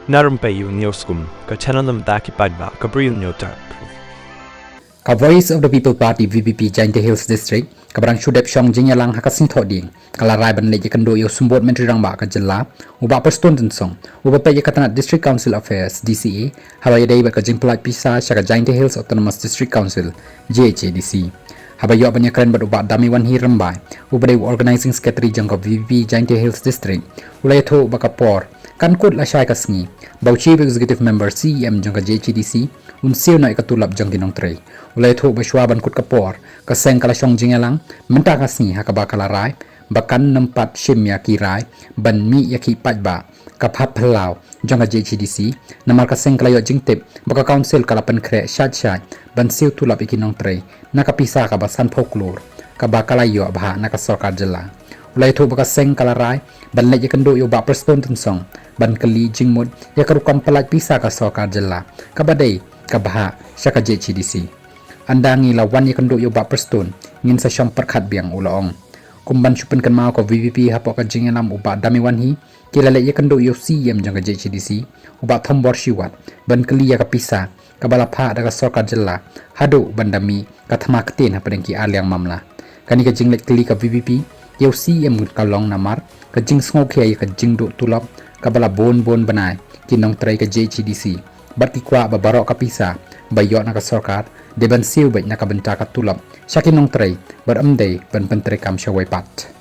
Na Rympei U ka channel nabynta ki paidbah ka Bri U Hynñiewtrep. Ka Voice of the People Party VPP Jhadc Hills District ka barang shudep shong jinyalang hakasing thoding kala rai ban Iakynduh yo sumbot menteri rang ba ka jella uba Prestone song uba pe Katanat District Council Affairs DCA haba yadai ba ka jingplat pisa sya ka Jhadc Hills Autonomous District Council JHADC haba yo ban yakren ba uba dami wan hi rambai uba dai organizing secretary jong ka VPP Jhadc Hills District ulai tho ba ka por kan kut la syai kasngi bau chief executive member CEM jong ka JHADC Siew na Tulop jong Nongtrei ulai tho ba shwa ban kut kapor ka seng kala shong jingalang menta kasni hakaba kala rai bakan nampat shimya ki rai ban mi yaki paidbah ka phat phalau jong ka JHADC namar ka seng kala yo jingtip baka council kala pen khre shat ban Siew Tulop Nongtrei na ka pisa ka ba san folklore ka ba kala yo bha na ka sarkar jilla ulai tho baka seng kala rai ban le Iakynduh yo ba Prestone song ban kali jingmud ya karukam palak pisa ka sarkar jilla ka badai ka baha syaka JHADC andangi lawan Iakynduh yo ba Prestone ngin sa syam perkhat biang ulaong kumban chupen kan mau ko VVP hapo ka jinganam uba dami wanhi kilale Iakynduh yo CM jang ka JHADC uba thombor shiwat ban kali ya ka pisa ka balapha daga sarkar jilla hadu bandami ka thama ktin ha padengki aliang mamla kani ka jinglet kali ka VVP yo CM ka long namar ka jing sngokhya ka jingdu Tulop ka bala bon banai ki Nongtrei ka JHADC bat ki kwa ba baroh ka pisa bayo na ka sarkar deban Siew ba na ka benta ka Tulop syakin Nongtrei bar amdei ban pentrekam syawai pat